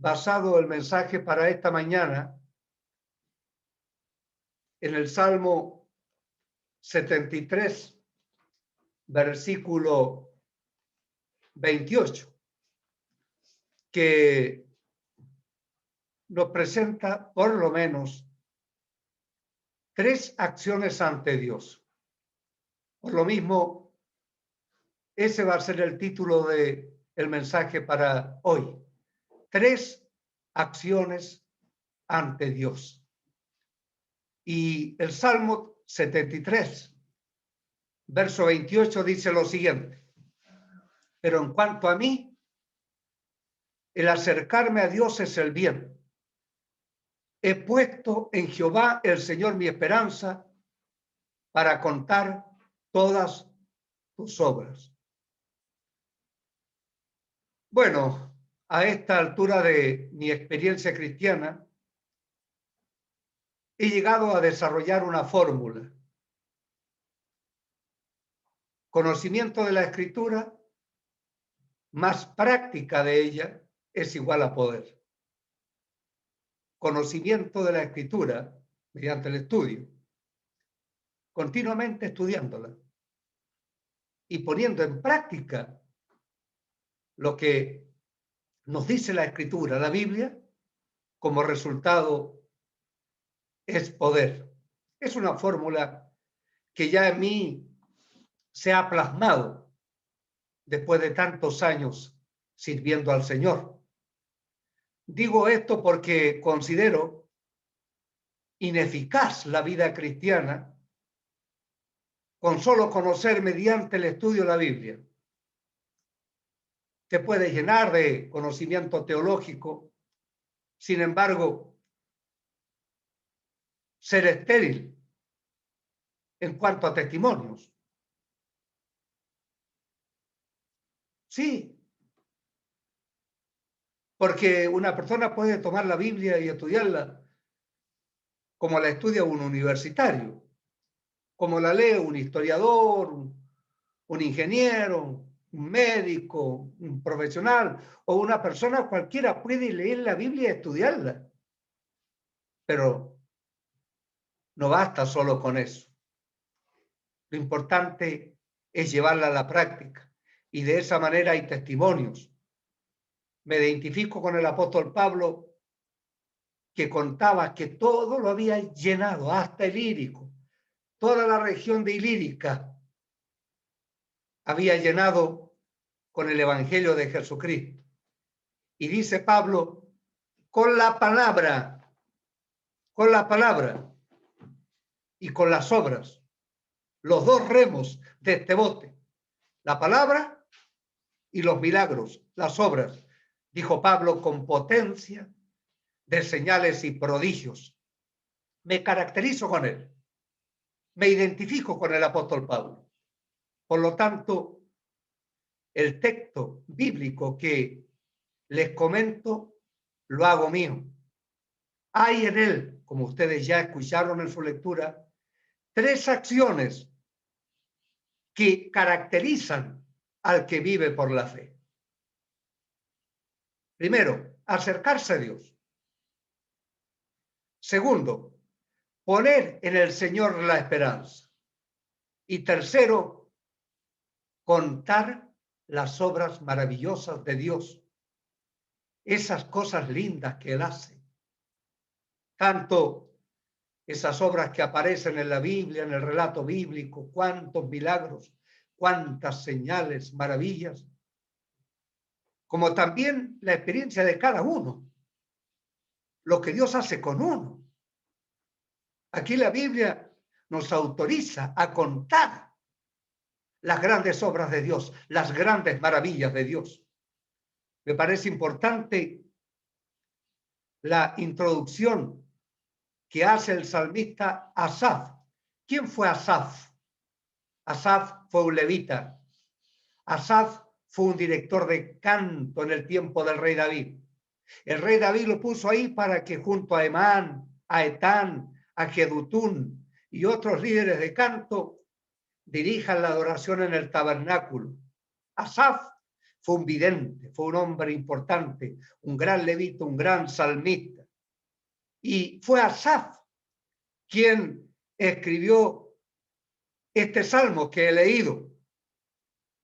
basado el mensaje para esta mañana en el Salmo 73, versículo 28, que nos presenta por lo menos 3 acciones ante Dios. Por lo mismo, ese va a ser el título del mensaje para hoy. 3 acciones ante Dios. Y el Salmo 73, verso 28 dice lo siguiente: pero en cuanto a mí, el acercarme a Dios es el bien. He puesto en Jehová el Señor mi esperanza para contar todas tus obras. Bueno, a esta altura de mi experiencia cristiana, he llegado a desarrollar una fórmula. Conocimiento de la Escritura más práctica de ella es igual a poder. Conocimiento de la Escritura mediante el estudio, continuamente estudiándola y poniendo en práctica lo que nos dice la Escritura, la Biblia, como resultado es poder. Es una fórmula que ya en mí se ha plasmado después de tantos años sirviendo al Señor. Digo esto porque considero ineficaz la vida cristiana con solo conocer mediante el estudio de la Biblia. Te puede llenar de conocimiento teológico, sin embargo, ser estéril en cuanto a testimonios. Sí, porque una persona puede tomar la Biblia y estudiarla como la estudia un universitario, como la lee un historiador, un ingeniero, un médico, un profesional o una persona cualquiera puede leer la Biblia y estudiarla. Pero no basta solo con eso. Lo importante es llevarla a la práctica y de esa manera hay testimonios. Me identifico con el apóstol Pablo, que contaba que todo lo había llenado, hasta el Ilírico, toda la región de Ilírica había llenado con el Evangelio de Jesucristo. Y dice Pablo, con la palabra y con las obras, los 2 remos de este bote, la palabra y los milagros, las obras, dijo Pablo, con potencia de señales y prodigios. Me caracterizo con él, me identifico con el apóstol Pablo. Por lo tanto, el texto bíblico que les comento lo hago mío. Hay en él, como ustedes ya escucharon en su lectura, 3 acciones que caracterizan al que vive por la fe. Primero, acercarse a Dios. Segundo, poner en el Señor la esperanza. Y tercero, contar las obras maravillosas de Dios. Esas cosas lindas que Él hace. Tanto esas obras que aparecen en la Biblia, en el relato bíblico, cuántos milagros, cuántas señales, maravillas, como también la experiencia de cada uno, lo que Dios hace con uno. Aquí la Biblia nos autoriza a contar las grandes obras de Dios, las grandes maravillas de Dios. Me parece importante la introducción que hace el salmista Asaf. ¿Quién fue Asaf? Asaf fue un levita. Asaf fue un director de canto en el tiempo del rey David. El rey David lo puso ahí para que junto a Emán, a Etán, a Jedutún y otros líderes de canto dirijan la adoración en el tabernáculo. Asaf fue un vidente, fue un hombre importante, un gran levita, un gran salmista. Y fue Asaf quien escribió este salmo que he leído,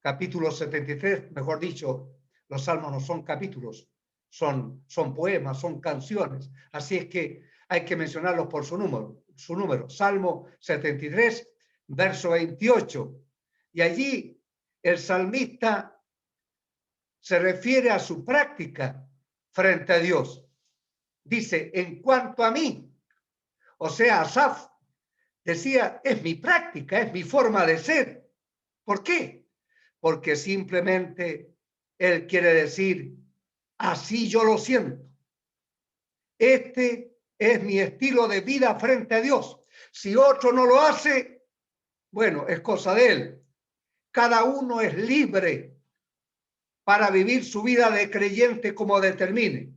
capítulo 73, mejor dicho, los salmos no son capítulos, son poemas, son canciones. Así es que hay que mencionarlos por su número. Salmo 73, verso 28. Y allí el salmista se refiere a su práctica frente a Dios. Dice, en cuanto a mí, o sea, Asaf decía, es mi práctica, es mi forma de ser. ¿Por qué? Porque simplemente él quiere decir, así yo lo siento. Este es mi estilo de vida frente a Dios. Si otro no lo hace, bueno, es cosa de él. Cada uno es libre para vivir su vida de creyente como determine.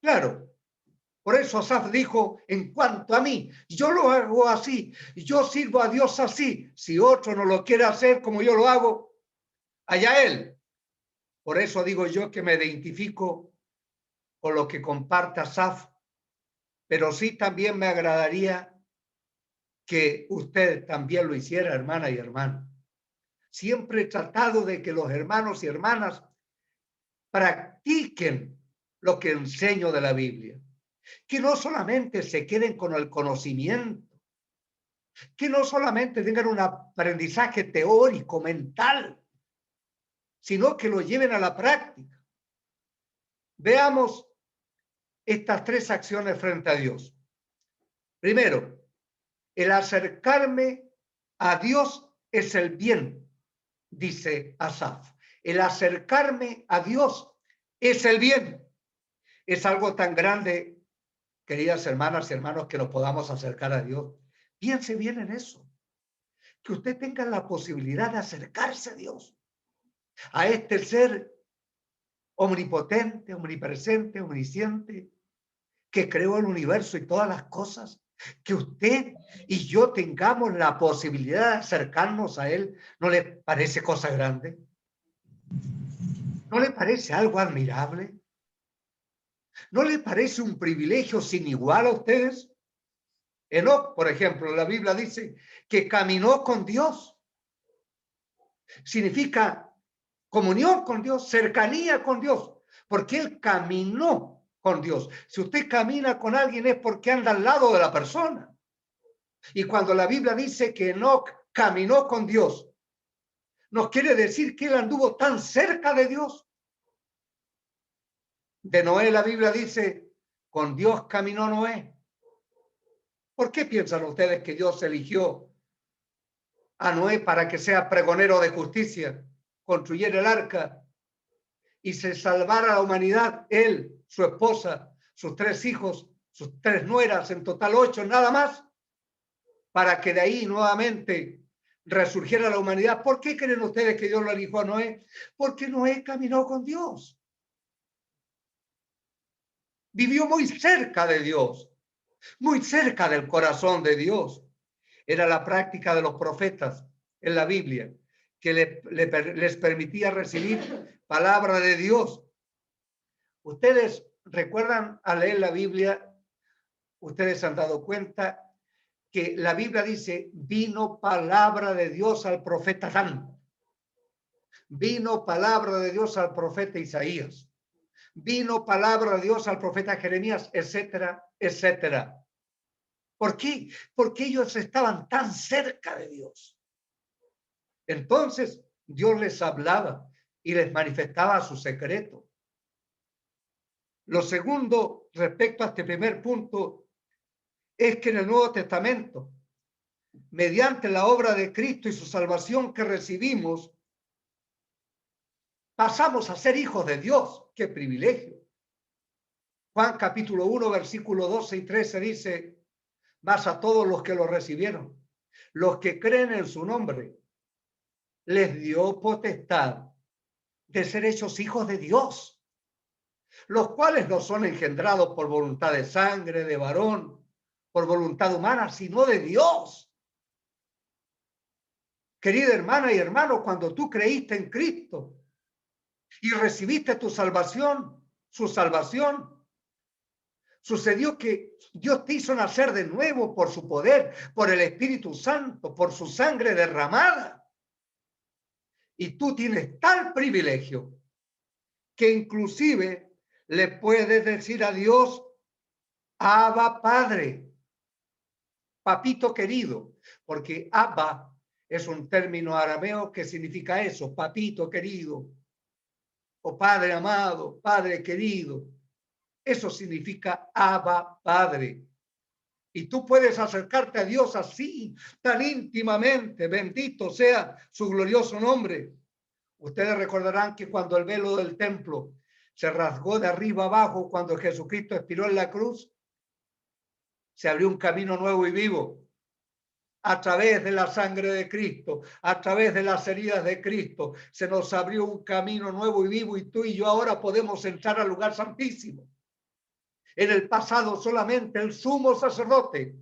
Claro, por eso Asaf dijo, en cuanto a mí, yo lo hago así, yo sirvo a Dios así. Si otro no lo quiere hacer como yo lo hago, allá él. Por eso digo yo que me identifico con lo que comparta Asaf, pero sí también me agradaría que usted también lo hiciera, hermana y hermano. Siempre he tratado de que los hermanos y hermanas practiquen lo que enseño de la Biblia. Que no solamente se queden con el conocimiento, que no solamente tengan un aprendizaje teórico, mental, sino que lo lleven a la práctica. Veamos estas tres acciones frente a Dios. Primero, el acercarme a Dios es el bien, dice Asaf. El acercarme a Dios es el bien. Es algo tan grande, queridas hermanas y hermanos, que nos podamos acercar a Dios. Piense bien en eso. Que usted tenga la posibilidad de acercarse a Dios, a este ser omnipotente, omnipresente, omnisciente, que creó el universo y todas las cosas. Que usted y yo tengamos la posibilidad de acercarnos a Él, ¿no le parece cosa grande? ¿No le parece algo admirable? ¿No le parece un privilegio sin igual a ustedes? Enoc, por ejemplo, la Biblia dice que caminó con Dios. Significa comunión con Dios, cercanía con Dios, porque él caminó con Dios. Si usted camina con alguien es porque anda al lado de la persona. Y cuando la Biblia dice que Enoc caminó con Dios, nos quiere decir que él anduvo tan cerca de Dios. De Noé la Biblia dice, con Dios caminó Noé. ¿Por qué piensan ustedes que Dios eligió a Noé para que sea pregonero de justicia, construyera el arca y se salvara la humanidad? Él, su esposa, sus 3 hijos, sus 3 nueras, en total 8, nada más, para que de ahí nuevamente resurgiera la humanidad. ¿Por qué creen ustedes que Dios lo eligió a Noé? Porque Noé caminó con Dios. Vivió muy cerca de Dios, muy cerca del corazón de Dios. Era la práctica de los profetas en la Biblia, que les permitía recibir palabra de Dios. Ustedes recuerdan al leer la Biblia, ustedes se han dado cuenta que la Biblia dice, vino palabra de Dios al profeta Dan. Vino palabra de Dios al profeta Isaías. Vino palabra de Dios al profeta Jeremías, etcétera, etcétera. ¿Por qué? Porque ellos estaban tan cerca de Dios. Entonces, Dios les hablaba y les manifestaba su secreto. Lo segundo, respecto a este primer punto, es que en el Nuevo Testamento, mediante la obra de Cristo y su salvación que recibimos, pasamos a ser hijos de Dios. ¡Qué privilegio! Juan capítulo 1, versículo 12 y 13 dice, mas a todos los que lo recibieron, los que creen en su nombre, les dio potestad de ser hechos hijos de Dios, los cuales no son engendrados por voluntad de sangre, de varón, por voluntad humana, sino de Dios. Querida hermana y hermano, cuando tú creíste en Cristo, y recibiste tu salvación, su salvación, sucedió que Dios te hizo nacer de nuevo por su poder, por el Espíritu Santo, por su sangre derramada. Y tú tienes tal privilegio que inclusive le puedes decir a Dios, Abba Padre, papito querido, porque Abba es un término arameo que significa eso, papito querido, o padre amado, padre querido. Eso significa Abba Padre. Y tú puedes acercarte a Dios así, tan íntimamente. Bendito sea su glorioso nombre. Ustedes recordarán que cuando el velo del templo se rasgó de arriba abajo, cuando Jesucristo expiró en la cruz, se abrió un camino nuevo y vivo. A través de la sangre de Cristo, a través de las heridas de Cristo, se nos abrió un camino nuevo y vivo, y tú y yo ahora podemos entrar al lugar santísimo. En el pasado solamente el sumo sacerdote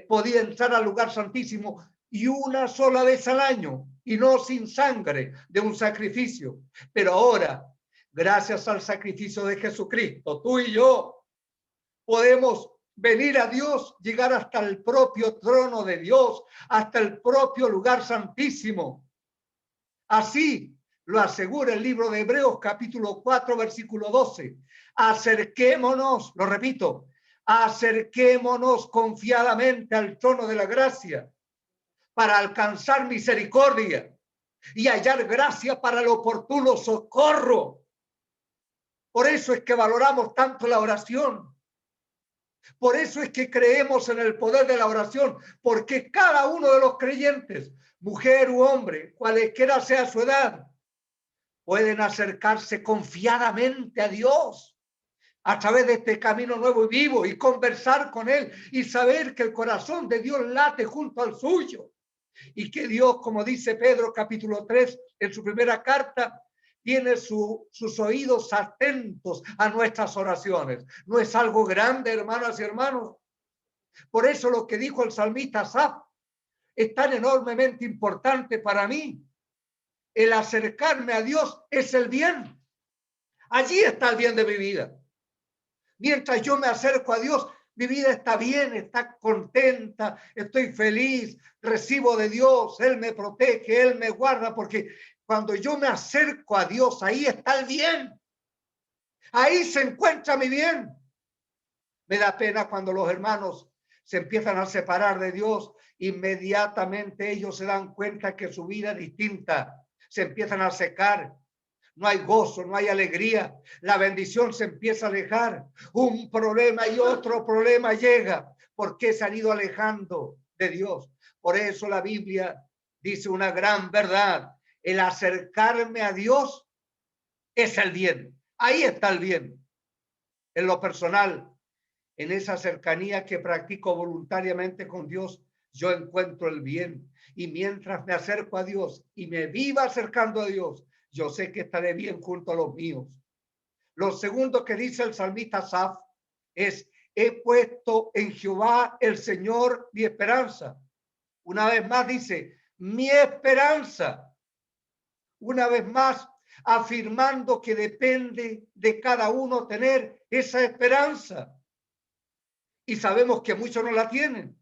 podía entrar al lugar santísimo y una sola vez al año, y no sin sangre de un sacrificio. Pero ahora, gracias al sacrificio de Jesucristo, tú y yo podemos venir a Dios, llegar hasta el propio trono de Dios, hasta el propio lugar santísimo. Así lo asegura el libro de Hebreos capítulo 4 versículo 12. Acerquémonos, lo repito, acerquémonos confiadamente al trono de la gracia para alcanzar misericordia y hallar gracia para el oportuno socorro. Por eso es que valoramos tanto la oración. Por eso es que creemos en el poder de la oración, porque cada uno de los creyentes, mujer u hombre, cualquiera sea su edad, pueden acercarse confiadamente a Dios a través de este camino nuevo y vivo y conversar con Él y saber que el corazón de Dios late junto al suyo y que Dios, como dice Pedro capítulo 3 en su primera carta, tiene sus oídos atentos a nuestras oraciones. ¿No es algo grande, hermanas y hermanos? Por eso lo que dijo el salmista Asaf es tan enormemente importante para mí. El acercarme a Dios es el bien. Allí está el bien de mi vida. Mientras yo me acerco a Dios, mi vida está bien, está contenta, estoy feliz, recibo de Dios, Él me protege, Él me guarda, porque cuando yo me acerco a Dios, ahí está el bien. Ahí se encuentra mi bien. Me da pena cuando los hermanos se empiezan a separar de Dios, inmediatamente ellos se dan cuenta que su vida es distinta, se empiezan a secar. No hay gozo, no hay alegría, la bendición se empieza a alejar, un problema y otro problema llega, porque se han ido alejando de Dios. Por eso la Biblia dice una gran verdad, el acercarme a Dios es el bien, ahí está el bien. En lo personal, en esa cercanía que practico voluntariamente con Dios, yo encuentro el bien, y mientras me acerco a Dios y me viva acercando a Dios, yo sé que estaré bien junto a los míos. Lo segundo que dice el salmista Asaf es, he puesto en Jehová el Señor mi esperanza. Una vez más dice, mi esperanza. Una vez más, afirmando que depende de cada uno tener esa esperanza. Y sabemos que muchos no la tienen.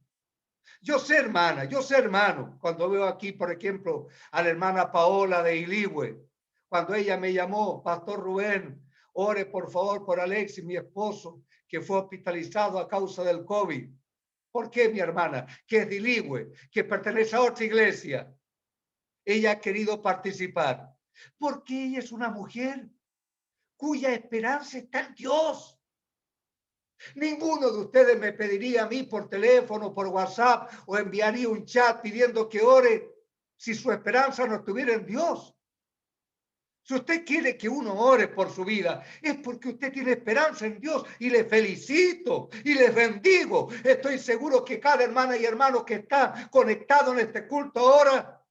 Yo sé, hermana, yo sé, hermano, cuando veo aquí, por ejemplo, a la hermana Paola de Iligüe, cuando ella me llamó, Pastor Rubén, ore por favor por Alexis, mi esposo, que fue hospitalizado a causa del COVID. ¿Por qué, mi hermana? Que es de Iligüe, que pertenece a otra iglesia. Ella ha querido participar. Porque ella es una mujer cuya esperanza está en Dios. Ninguno de ustedes me pediría a mí por teléfono, por WhatsApp, o enviaría un chat pidiendo que ore si su esperanza no estuviera en Dios. Si usted quiere que uno ore por su vida, es porque usted tiene esperanza en Dios, y le felicito y les bendigo. Estoy seguro que cada hermana y hermano que está conectado en este culto ahora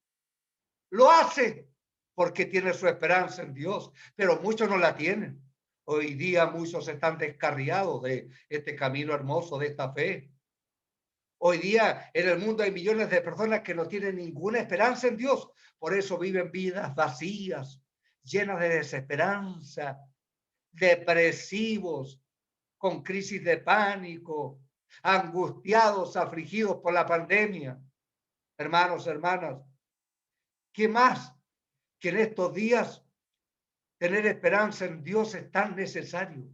lo hace porque tiene su esperanza en Dios, pero muchos no la tienen. Hoy día muchos están descarriados de este camino hermoso, de esta fe. Hoy día en el mundo hay millones de personas que no tienen ninguna esperanza en Dios. Por eso viven vidas vacías, llenas de desesperanza, depresivos, con crisis de pánico, angustiados, afligidos por la pandemia. Hermanos, hermanas, ¿qué más que en estos días tener esperanza en Dios es tan necesario?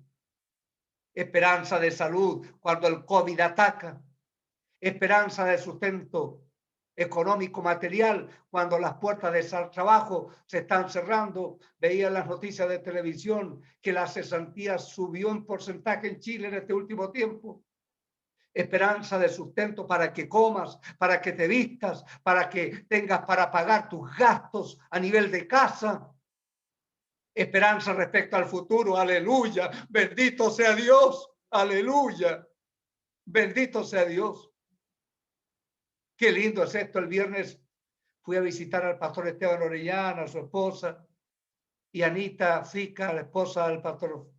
Esperanza de salud cuando el COVID ataca, esperanza de sustento económico material cuando las puertas de trabajo se están cerrando. Veía en las noticias de televisión que la cesantía subió en porcentaje en Chile en este último tiempo. Esperanza de sustento para que comas, para que te vistas, para que tengas para pagar tus gastos a nivel de casa. Esperanza respecto al futuro, aleluya, bendito sea Dios, aleluya, bendito sea Dios. Qué lindo es esto. El viernes fui a visitar al pastor Esteban Orellana, a su esposa, y Anita Fica, la esposa del pastor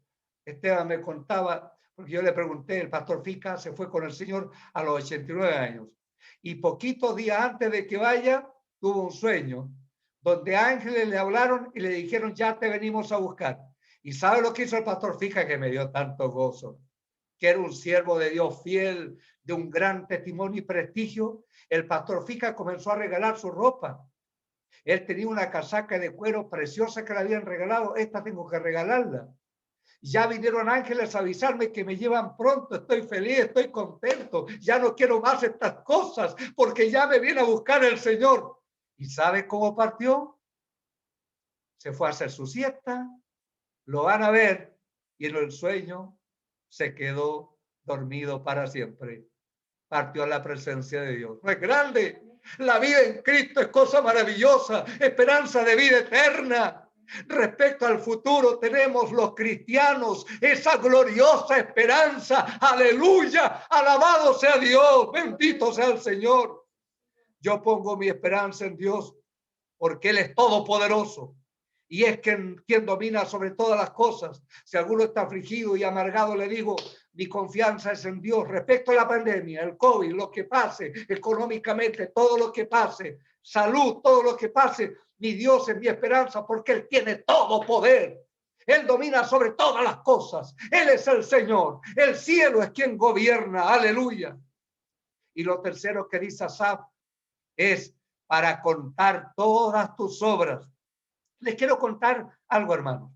Esteban, me contaba, porque yo le pregunté, el pastor Fica se fue con el Señor a los 89 años, y poquitos días antes de que vaya, tuvo un sueño, donde ángeles le hablaron y le dijeron, ya te venimos a buscar. ¿Y sabe lo que hizo el pastor Fica? Que me dio tanto gozo, que era un siervo de Dios fiel, de un gran testimonio y prestigio. El pastor Fica comenzó a regalar su ropa. Él tenía una casaca de cuero preciosa que le habían regalado. Esta tengo que regalarla. Ya vinieron ángeles a avisarme que me llevan pronto. Estoy feliz, estoy contento. Ya no quiero más estas cosas porque ya me viene a buscar el Señor. ¿Y sabe cómo partió? Se fue a hacer su siesta. Lo van a ver y en el sueño se quedó dormido para siempre. Partió a la presencia de Dios. No es grande. La vida en Cristo es cosa maravillosa, esperanza de vida eterna. Respecto al futuro tenemos los cristianos esa gloriosa esperanza. Aleluya, alabado sea Dios, bendito sea el Señor. Yo pongo mi esperanza en Dios porque Él es todopoderoso. Y es quien domina sobre todas las cosas. Si alguno está afligido y amargado, le digo, mi confianza es en Dios. Respecto a la pandemia, el COVID, lo que pase, económicamente, todo lo que pase, salud, todo lo que pase, mi Dios es mi esperanza porque Él tiene todo poder. Él domina sobre todas las cosas. Él es el Señor. El cielo es quien gobierna. Aleluya. Y lo tercero que dice Asaf es para contar todas tus obras. Les quiero contar algo, hermano.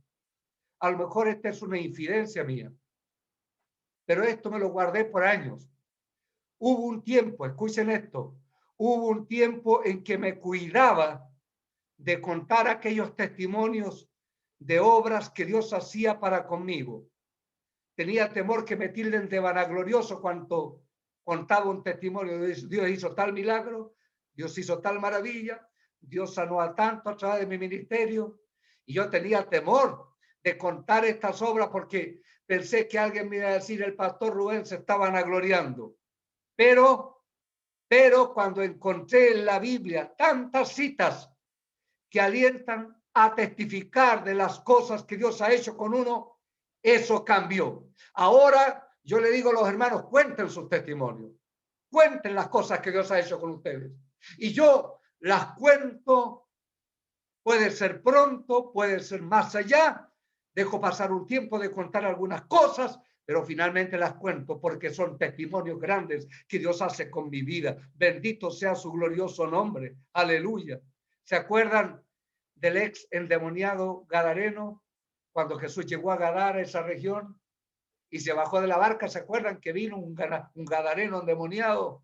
A lo mejor esta es una infidencia mía, pero esto me lo guardé por años. Hubo un tiempo, escuchen esto, hubo un tiempo en que me cuidaba de contar aquellos testimonios de obras que Dios hacía para conmigo. Tenía temor que me tilden de vanaglorioso cuando contaba un testimonio de Dios hizo tal milagro, Dios hizo tal maravilla, Dios sanó a tanto a través de mi ministerio. Y yo tenía temor de contar estas obras porque pensé que alguien me iba a decir, el pastor Rubén se estaba vanagloriando. Pero cuando encontré en la Biblia tantas citas que alientan a testificar de las cosas que Dios ha hecho con uno, eso cambió. Ahora yo le digo a los hermanos, cuenten sus testimonios, cuenten las cosas que Dios ha hecho con ustedes. Y yo las cuento, puede ser pronto, puede ser más allá, dejo pasar un tiempo de contar algunas cosas, pero finalmente las cuento porque son testimonios grandes que Dios hace con mi vida. Bendito sea su glorioso nombre. Aleluya. ¿Se acuerdan del ex endemoniado gadareno cuando Jesús llegó a Gadara, esa región, y se bajó de la barca? ¿Se acuerdan que vino un gadareno endemoniado?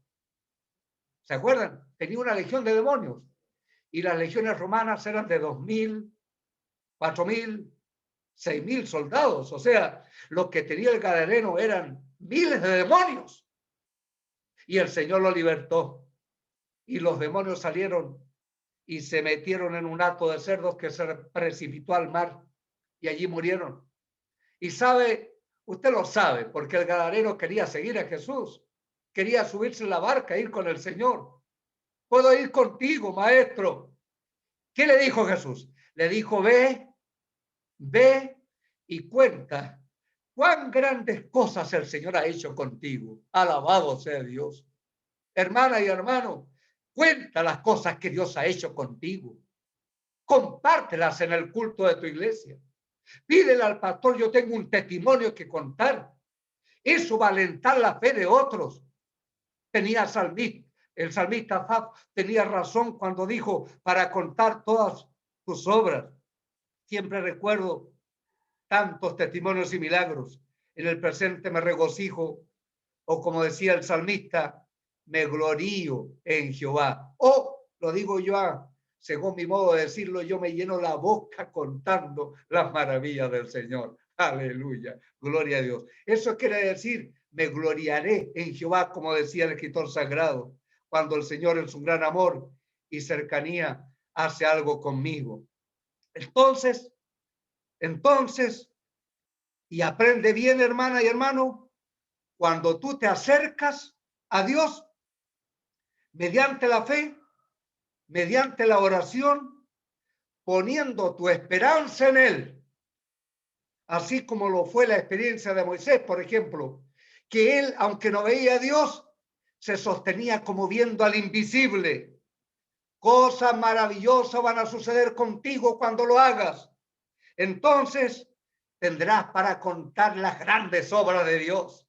¿Se acuerdan? Tenía una legión de demonios y las legiones romanas eran de 2.000, 4.000, 6.000 soldados. O sea, lo que tenía el gadareno eran miles de demonios. Y el Señor lo libertó. Y los demonios salieron y se metieron en un hato de cerdos que se precipitó al mar y allí murieron. Y sabe, usted lo sabe, porque el gadareno quería seguir a Jesús. Quería subirse en la barca e ir con el Señor. Puedo ir contigo, maestro. ¿Qué le dijo Jesús? Le dijo, ve y cuenta cuán grandes cosas el Señor ha hecho contigo. Alabado sea Dios. Hermana y hermano, cuenta las cosas que Dios ha hecho contigo. compártelas en el culto de tu iglesia. Pídele al pastor, yo tengo un testimonio que contar. Eso va a alentar la fe de otros. Tenía salmista, el salmista Asaf tenía razón cuando dijo para contar todas tus obras. Siempre recuerdo tantos testimonios y milagros. En el presente me regocijo, o como decía el salmista, me glorío en Jehová. O lo digo yo, según mi modo de decirlo, yo me lleno la boca contando las maravillas del Señor. Aleluya, gloria a Dios. Eso quiere decir, me gloriaré en Jehová, como decía el escritor sagrado, cuando el Señor en su gran amor y cercanía hace algo conmigo. Entonces, y aprende bien, hermana y hermano, cuando tú te acercas a Dios mediante la fe, mediante la oración, poniendo tu esperanza en Él, así como lo fue la experiencia de Moisés, por ejemplo, que él, aunque no veía a Dios, se sostenía como viendo al invisible. Cosas maravillosas van a suceder contigo cuando lo hagas. Entonces tendrás para contar las grandes obras de Dios.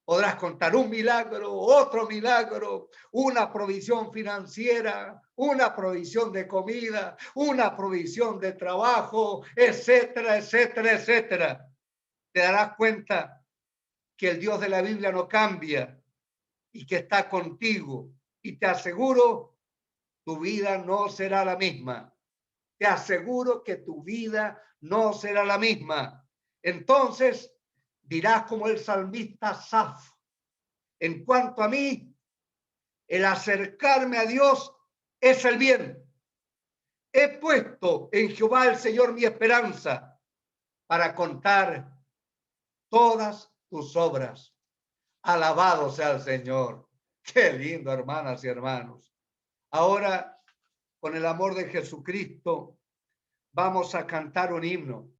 Podrás contar un milagro, otro milagro, una provisión financiera, una provisión de comida, una provisión de trabajo, etcétera, etcétera, etcétera. Te darás cuenta que el Dios de la Biblia no cambia y que está contigo. Y te aseguro, tu vida no será la misma. Te aseguro que tu vida no será la misma. Entonces dirás como el salmista Asaf, en cuanto a mí, el acercarme a Dios es el bien. He puesto en Jehová el Señor mi esperanza para contar todas tus obras. Alabado sea el Señor. Qué lindo, hermanas y hermanos. Ahora, con el amor de Jesucristo, vamos a cantar un himno.